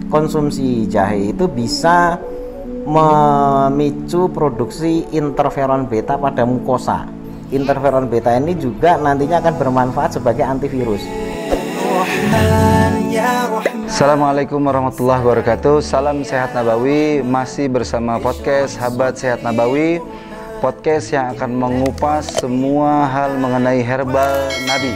konsumsi jahe itu bisa memicu produksi interferon beta pada mukosa. Interferon beta ini juga nantinya akan bermanfaat sebagai antivirus. Assalamualaikum warahmatullahi wabarakatuh. Salam sehat nabawi. Masih bersama podcast Sahabat Sehat Nabawi, podcast yang akan mengupas semua hal mengenai herbal Nabi,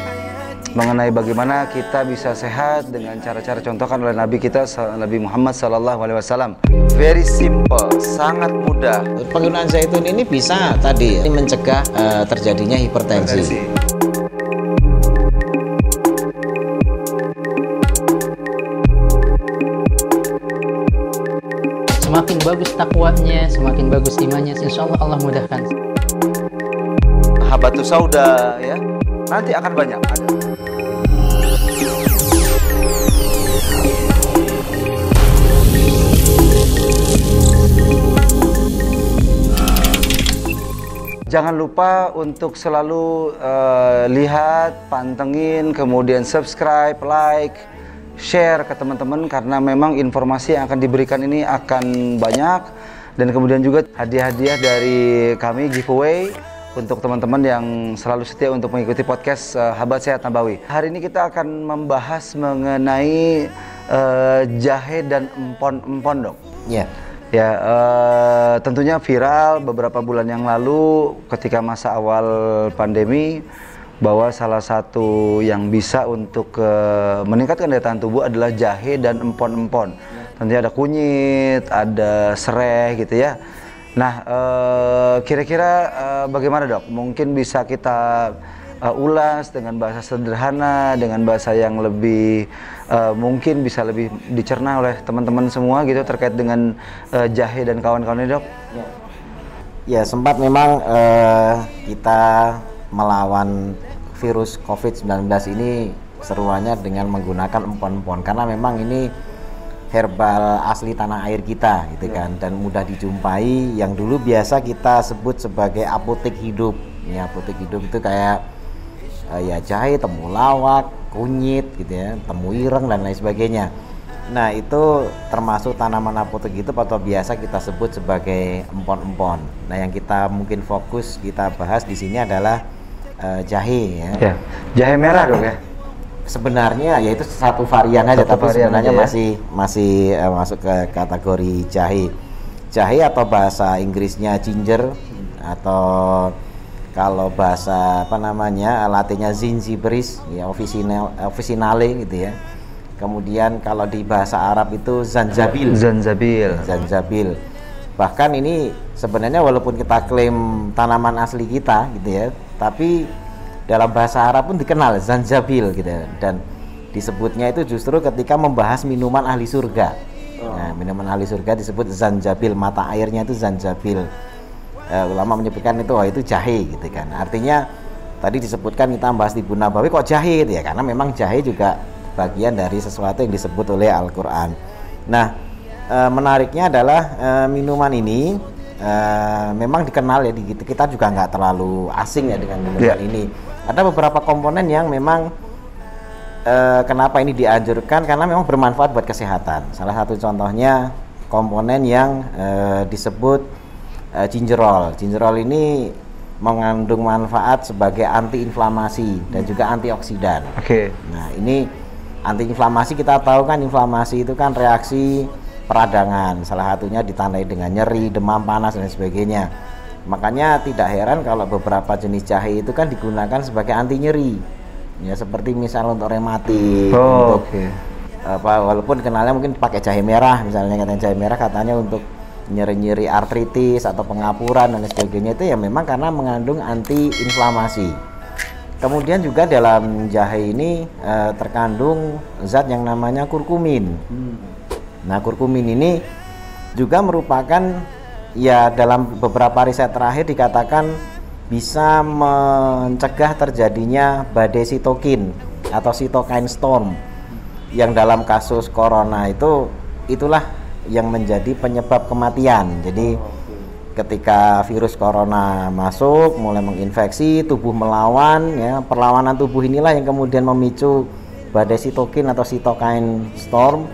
mengenai bagaimana kita bisa sehat dengan cara-cara contohkan oleh Nabi kita, Nabi Muhammad SAW. Very simple, sangat mudah. Penggunaan zaitun ini bisa tadi mencegah terjadinya hipertensi. Semakin bagus takwanya, semakin bagus imannya, insya Allah Allah mudahkan. Habatus sauda ya, nanti akan banyak ada. Jangan lupa untuk selalu lihat, pantengin, kemudian subscribe, like, share ke teman-teman, karena memang informasi yang akan diberikan ini akan banyak. Dan kemudian juga hadiah-hadiah dari kami, giveaway untuk teman-teman yang selalu setia untuk mengikuti podcast Sahabat Sehat Nabawi. Hari ini kita akan membahas mengenai jahe dan empon-empon, dok. Ya. Ya, tentunya viral beberapa bulan yang lalu ketika masa awal pandemi, bahwa salah satu yang bisa untuk meningkatkan daya tahan tubuh adalah jahe dan empon-empon. Tentunya ada kunyit, ada serai gitu ya. Nah, kira-kira bagaimana, dok? Mungkin bisa kita ulas dengan bahasa sederhana, dengan bahasa yang lebih mungkin bisa lebih dicerna oleh teman-teman semua gitu terkait dengan jahe dan kawan-kawannya, dok. Ya, sempat memang kita melawan virus COVID-19 ini seruannya dengan menggunakan empon-empon, karena memang ini herbal asli tanah air kita gitu kan, dan mudah dijumpai, yang dulu biasa kita sebut sebagai apotek hidup. Ya, apotek hidup itu kayak ya jahe, temulawak, kunyit gitu ya, temu ireng dan lain sebagainya. Nah, itu termasuk tanaman apotek hidup atau biasa kita sebut sebagai empon-empon. Nah, yang kita mungkin fokus kita bahas di sini adalah jahe ya. Jahe merah, dok ya. Sebenarnya ya itu satu varian aja, tapi sebenarnya ya? masih masuk ke kategori jahe. Jahe atau bahasa Inggrisnya ginger, atau kalau bahasa apa namanya latinnya zingiberis ya, officinale gitu ya. Kemudian kalau di bahasa Arab itu zanjabil. Bahkan ini sebenarnya walaupun kita klaim tanaman asli kita gitu ya, tapi dalam bahasa Arab pun dikenal zanjabil gitu ya. Dan disebutnya itu justru ketika membahas minuman ahli surga. Nah, minuman ahli surga disebut zanjabil, mata airnya itu zanjabil. Ulama menyebutkan itu itu jahe gitu kan. Artinya tadi disebutkan kita bahas di Bun Nabawi kok jahe gitu ya, karena memang jahe juga bagian dari sesuatu yang disebut oleh Al-Quran. Nah, menariknya adalah minuman ini memang dikenal ya, kita juga nggak terlalu asing ya dengan minuman ini. Ada beberapa komponen yang memang kenapa ini dianjurkan, karena memang bermanfaat buat kesehatan. Salah satu contohnya komponen yang disebut gingerol. Gingerol ini mengandung manfaat sebagai antiinflamasi dan juga antioksidan. Nah, ini antiinflamasi, kita tahu kan inflamasi itu kan reaksi peradangan, salah satunya ditandai dengan nyeri, demam, panas dan sebagainya. Makanya tidak heran kalau beberapa jenis jahe itu kan digunakan sebagai anti nyeri. Ya, seperti misal untuk rematik, walaupun kenalnya mungkin pakai jahe merah, misalnya katanya jahe merah katanya untuk nyeri-nyeri artritis atau pengapuran dan sebagainya, itu ya memang karena mengandung antiinflamasi. Kemudian juga dalam jahe ini terkandung zat yang namanya kurkumin. Nah, kurkumin ini juga merupakan ya dalam beberapa riset terakhir dikatakan bisa mencegah terjadinya badai sitokin atau cytokine storm, yang dalam kasus corona itulah yang menjadi penyebab kematian. Jadi ketika virus corona masuk, mulai menginfeksi, tubuh melawan ya, perlawanan tubuh inilah yang kemudian memicu badai sitokin atau cytokine storm,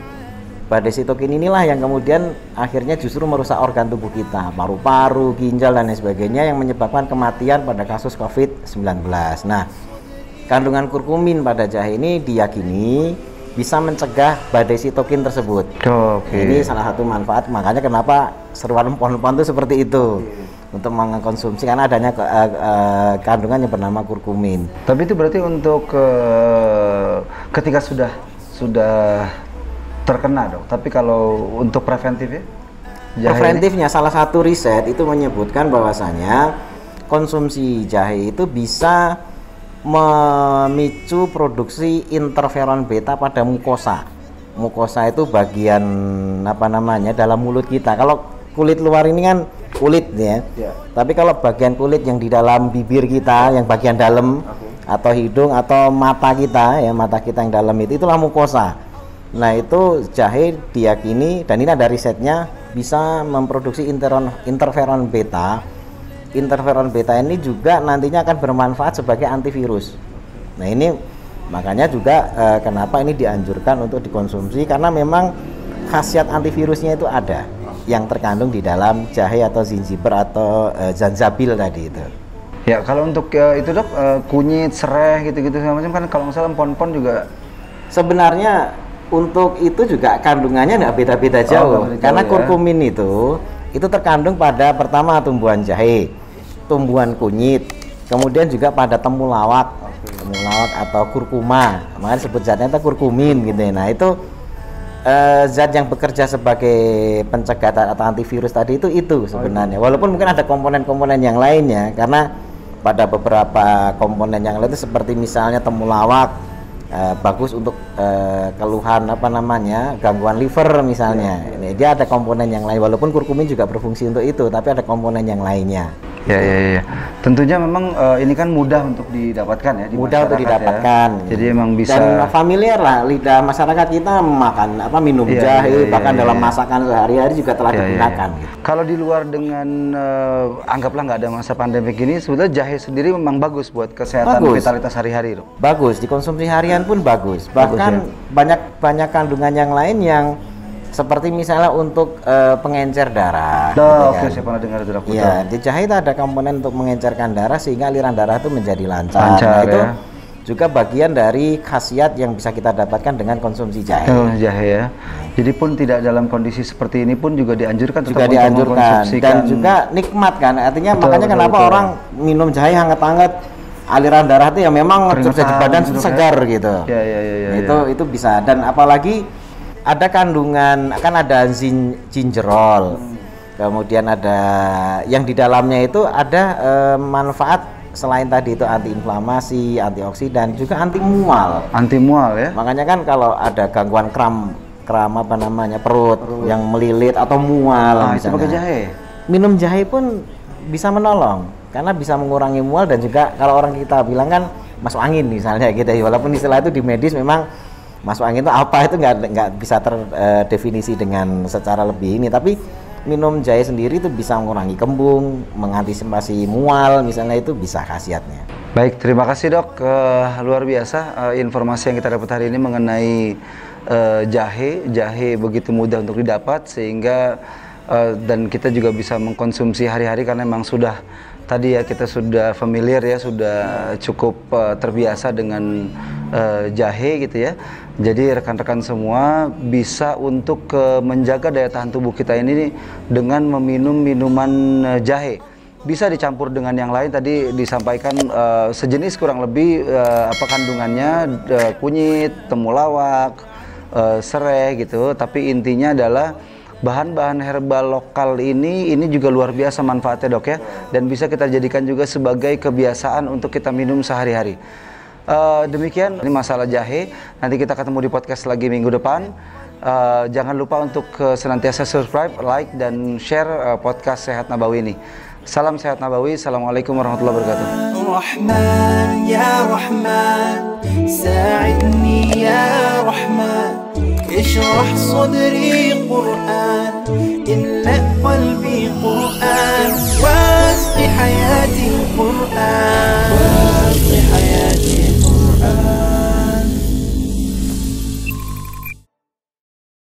badai sitokin inilah yang kemudian akhirnya justru merusak organ tubuh kita, paru-paru, ginjal dan lain sebagainya, yang menyebabkan kematian pada kasus COVID-19. Nah, kandungan kurkumin pada jahe ini diyakini bisa mencegah badai sitokin tersebut. Ini salah satu manfaat, makanya kenapa seruan pohon-pohon itu seperti itu, untuk mengkonsumsi karena adanya kandungan yang bernama kurkumin. Tapi itu berarti untuk ketika sudah terkena, Dok. Tapi kalau untuk preventifnya? Preventifnya salah satu riset itu menyebutkan bahwasanya konsumsi jahe itu bisa memicu produksi interferon beta pada mukosa. Mukosa itu bagian dalam mulut kita. Kalau kulit luar ini kan kulit ya. Tapi kalau bagian kulit yang di dalam bibir kita, yang bagian dalam atau hidung atau mata kita ya, mata kita yang dalam itulah mukosa. Nah, itu jahe diyakini, dan ini ada risetnya, bisa memproduksi interferon beta. Interferon beta ini juga nantinya akan bermanfaat sebagai antivirus. Nah, ini makanya juga kenapa ini dianjurkan untuk dikonsumsi, karena memang khasiat antivirusnya itu ada yang terkandung di dalam jahe atau zingiber atau zanjabil tadi itu. Ya, kalau untuk itu, Dok, kunyit, serai gitu-gitu segala macam kan, kalau nggak salah pon-pon juga sebenarnya untuk itu juga kandungannya nggak beda-beda jauh, karena kurkumin itu terkandung pada pertama tumbuhan jahe, tumbuhan kunyit, kemudian juga pada temulawak atau kurkuma, makanya sebut zatnya itu kurkumin gitu ya. Nah, itu zat yang bekerja sebagai pencegah atau antivirus tadi itu sebenarnya, walaupun mungkin ada komponen-komponen yang lainnya, karena pada beberapa komponen yang lain itu seperti misalnya temulawak bagus untuk keluhan gangguan liver misalnya. Ini dia ada komponen yang lain, walaupun kurkumin juga berfungsi untuk itu, tapi ada komponen yang lainnya. Ya. Tentunya memang ini kan mudah untuk didapatkan ya di mudah untuk didapatkan. Ya. Jadi emang bisa dan familiar lah lidah masyarakat kita makan minum jahe, bahkan dalam masakan sehari-hari juga telah digunakan. Gitu. Kalau di luar dengan anggaplah nggak ada masa pandemik ini, sebetulnya jahe sendiri memang bagus buat kesehatan vitalitas hari-hari, Dok. Bagus, dikonsumsi harian pun bagus. Bahkan banyak kandungan yang lain yang seperti misalnya untuk pengencer darah. Saya pernah dengar itu, Dok. Iya, di jahe itu ada komponen untuk mengencerkan darah sehingga aliran darah itu menjadi lancar. Nah, itu juga bagian dari khasiat yang bisa kita dapatkan dengan konsumsi jahe. Jahe ya. Jadi pun tidak dalam kondisi seperti ini pun juga dianjurkan juga dianjurkan dan juga nikmat kan. Artinya makanya kenapa orang minum jahe hangat-hangat, aliran darah itu yang memang di badan segar gitu. Itu bisa, dan apalagi ada kandungan kan ada gingerol. Kemudian ada yang di dalamnya itu ada manfaat selain tadi itu antiinflamasi, antioksidan, juga anti mual. Anti mual ya. Makanya kan kalau ada gangguan kram perut yang melilit atau mual misalnya, pakai jahe. Minum jahe pun bisa menolong karena bisa mengurangi mual, dan juga kalau orang kita bilang kan masuk angin misalnya gitu ya, walaupun istilah itu di medis memang masuk angin itu apa itu nggak bisa terdefinisi dengan secara lebih ini, tapi minum jahe sendiri itu bisa mengurangi kembung, mengantisipasi mual misalnya, itu bisa khasiatnya. Baik, terima kasih, Dok. Luar biasa informasi yang kita dapat hari ini mengenai jahe begitu mudah untuk didapat, sehingga dan kita juga bisa mengkonsumsi hari-hari karena memang sudah tadi ya, kita sudah familiar ya, sudah cukup terbiasa dengan jahe gitu ya. Jadi rekan-rekan semua bisa untuk menjaga daya tahan tubuh kita ini dengan meminum minuman jahe. Bisa dicampur dengan yang lain, tadi disampaikan sejenis kurang lebih apa kandungannya, kunyit, temulawak, serai gitu. Tapi intinya adalah bahan-bahan herbal lokal ini juga luar biasa manfaatnya, Dok ya, dan bisa kita jadikan juga sebagai kebiasaan untuk kita minum sehari-hari. Demikian ini masalah jahe. Nanti kita ketemu di podcast lagi minggu depan. Jangan lupa untuk senantiasa subscribe, like, dan share podcast Sehat Nabawi ini. Salam Sehat Nabawi. Assalamualaikum warahmatullahi wabarakatuh. Rahman ya Rahman, sa'idni ya Rahman, اشرح صدري قرآن املأ قلبي قرآن واسق حياتي قرآن.